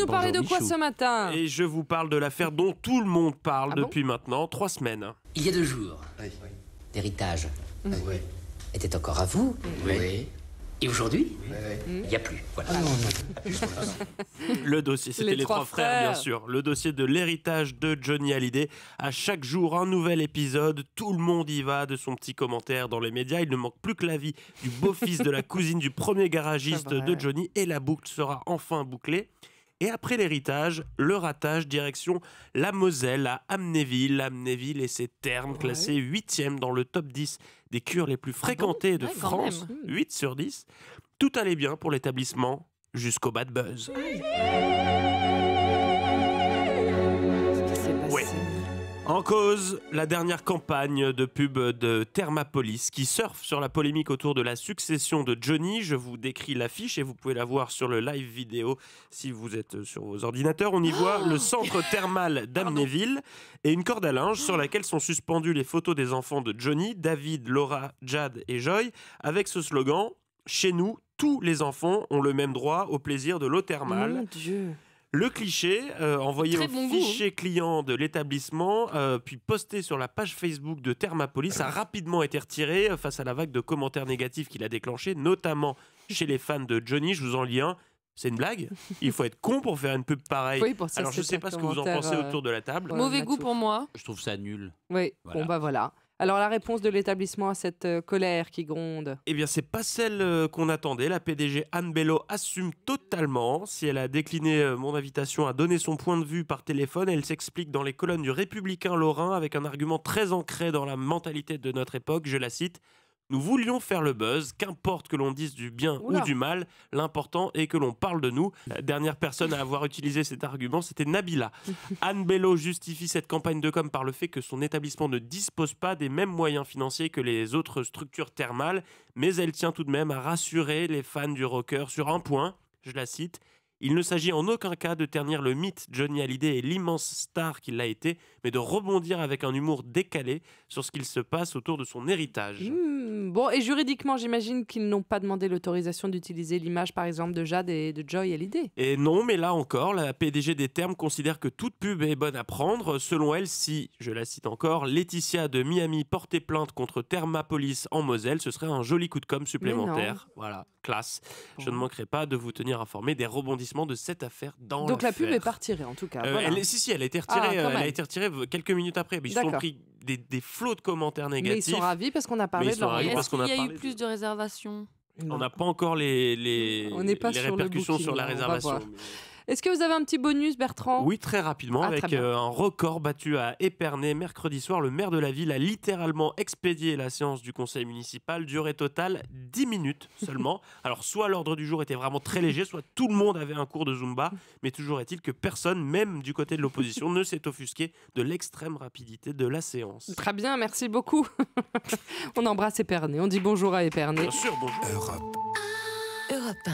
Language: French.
nous parler de quoi ce matin? Et je vous parle de l'affaire dont tout le monde parle depuis bon maintenant 3 semaines. Il y a 2 jours, l'héritage était encore à vous. Oui. Et aujourd'hui, il n'y a plus. Voilà. Le dossier, c'était les trois frères, bien sûr. Le dossier de l'héritage de Johnny Hallyday. À chaque jour, un nouvel épisode. Tout le monde y va de son petit commentaire dans les médias. Il ne manque plus que l'avis du beau-fils de la cousine du premier garagiste de Johnny. Et la boucle sera enfin bouclée. Et après l'héritage, le ratage direction la Moselle à Amnéville. Amnéville et ses thermes classés 8e dans le top 10 des cures les plus fréquentées de France. 8 sur 10. Tout allait bien pour l'établissement jusqu'au bad buzz. Ouais. En cause, la dernière campagne de pub de Thermapolis qui surfe sur la polémique autour de la succession de Johnny. Je vous décris l'affiche et vous pouvez la voir sur le live vidéo si vous êtes sur vos ordinateurs. On y voit le centre thermal d'Amnéville et une corde à linge sur laquelle sont suspendues les photos des enfants de Johnny, David, Laura, Jad et Joy, avec ce slogan « Chez nous, tous les enfants ont le même droit au plaisir de l'eau thermale ». Mon Dieu. Le cliché, envoyé Très au bon fichier client de l'établissement, puis posté sur la page Facebook de Thermapolis, a rapidement été retiré face à la vague de commentaires négatifs qu'il a déclenché, notamment chez les fans de Johnny. Je vous en lis un. C'est une blague? Il faut être con pour faire une pub pareille. Oui, pour ça, alors je ne sais pas ce que vous en pensez autour de la table. Mauvais goût pour moi. Je trouve ça nul. Oui, Voilà. bon bah voilà. Alors la réponse de l'établissement à cette colère qui gronde? Eh bien, c'est pas celle qu'on attendait. La PDG Anne Bello assume totalement. Si elle a décliné mon invitation à donner son point de vue par téléphone, elle s'explique dans les colonnes du Républicain lorrain avec un argument très ancré dans la mentalité de notre époque. Je la cite. Nous voulions faire le buzz, qu'importe que l'on dise du bien ou du mal, l'important est que l'on parle de nous. La dernière personne à avoir utilisé cet argument, c'était Nabila. Anne Bello justifie cette campagne de com par le fait que son établissement ne dispose pas des mêmes moyens financiers que les autres structures thermales, mais elle tient tout de même à rassurer les fans du rocker sur un point, je la cite. Il ne s'agit en aucun cas de ternir le mythe Johnny Hallyday et l'immense star qu'il a été, mais de rebondir avec un humour décalé sur ce qu'il se passe autour de son héritage. Bon, et juridiquement, j'imagine qu'ils n'ont pas demandé l'autorisation d'utiliser l'image, par exemple, de Jad et de Joy Hallyday. Et non, mais là encore, la PDG des Thermes considère que toute pub est bonne à prendre. Selon elle, si, je la cite encore, Laetitia de Miami portait plainte contre Thermapolis en Moselle, ce serait un joli coup de com' supplémentaire. Voilà, classe. Je ne manquerai pas de vous tenir informé des rebondissements de cette affaire dans Donc la pub l'affaire. est pas retirée, en tout cas. Voilà. Elle a été retirée, quand elle même. a été retirée quelques minutes après. Mais ils se sont D'accord. pris des flots de commentaires Mais négatifs. ils sont ravis parce qu'on a Mais parlé ils de sont leur ravis mariage. parce Est-ce qu'on qu'il y a a eu parlé plus de réservations? On n'a pas encore les On n'est pas sur le répercussions booking, sur la on va réservation. voir. Est-ce que vous avez un petit bonus, Bertrand? Oui, très rapidement, avec très bien. un record battu à Épernay. Mercredi soir, le maire de la ville a littéralement expédié la séance du conseil municipal. Durée totale 10 minutes seulement. Alors, soit l'ordre du jour était vraiment très léger, soit tout le monde avait un cours de Zumba. Mais toujours est-il que personne, même du côté de l'opposition, ne s'est offusqué de l'extrême rapidité de la séance. Très bien, merci beaucoup. On embrasse Épernay. On dit bonjour à Épernay. Bien sûr, bonjour. Europe 1.